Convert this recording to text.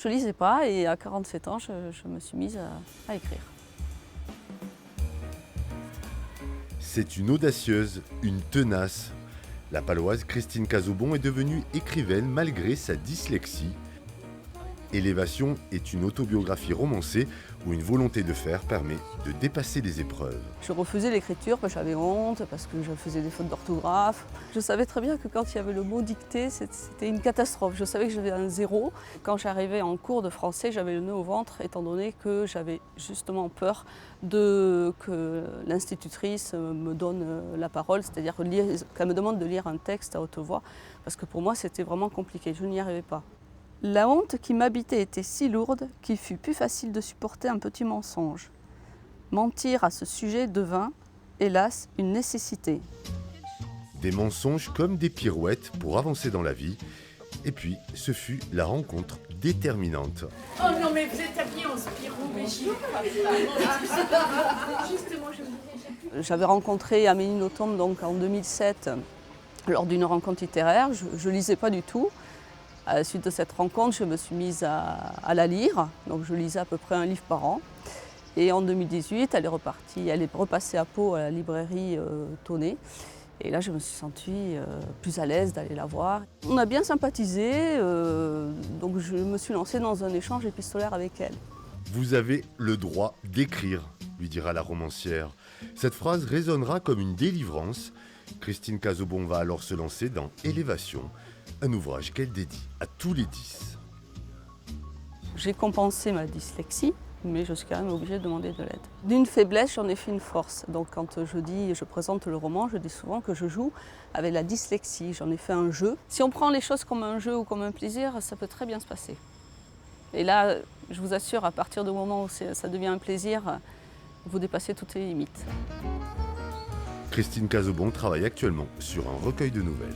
Je ne lisais pas et à 47 ans, je me suis mise à écrire. C'est une audacieuse, une tenace. La paloise Christine Cazobon est devenue écrivaine malgré sa dyslexie. Élévation est une autobiographie romancée où une volonté de faire permet de dépasser les épreuves. Je refusais l'écriture parce que j'avais honte, parce que je faisais des fautes d'orthographe. Je savais très bien que quand il y avait le mot dicté, c'était une catastrophe. Je savais que j'avais un zéro. Quand j'arrivais en cours de français, j'avais le nœud au ventre, étant donné que j'avais justement peur que l'institutrice me donne la parole, c'est-à-dire qu'elle me demande de lire un texte à haute voix, parce que pour moi c'était vraiment compliqué, je n'y arrivais pas. La honte qui m'habitait était si lourde qu'il fut plus facile de supporter un petit mensonge. Mentir à ce sujet devint, hélas, une nécessité. Des mensonges comme des pirouettes pour avancer dans la vie. Et puis, ce fut la rencontre déterminante. Oh non, mais vous êtes habillée en Spirou, mais j'y Justement, J'avais rencontré Amélie Nothomb donc en 2007 lors d'une rencontre littéraire. Je ne lisais pas du tout. À la suite de cette rencontre, je me suis mise à la lire. Donc je lisais à peu près un livre par an. Et en 2018, elle est repassée à Pau à la librairie Tonnet. Et là, je me suis sentie plus à l'aise d'aller la voir. On a bien sympathisé, donc je me suis lancée dans un échange épistolaire avec elle. Vous avez le droit d'écrire, lui dira la romancière. Cette phrase résonnera comme une délivrance. Christine Cazobon va alors se lancer dans Élévation, un ouvrage qu'elle dédie à tous les 10. J'ai compensé ma dyslexie, mais je suis quand même obligée de demander de l'aide. D'une faiblesse, j'en ai fait une force. Donc quand je présente le roman, je dis souvent que je joue avec la dyslexie. J'en ai fait un jeu. Si on prend les choses comme un jeu ou comme un plaisir, ça peut très bien se passer. Et là, je vous assure, à partir du moment où ça devient un plaisir, vous dépassez toutes les limites. Christine Cazobon travaille actuellement sur un recueil de nouvelles.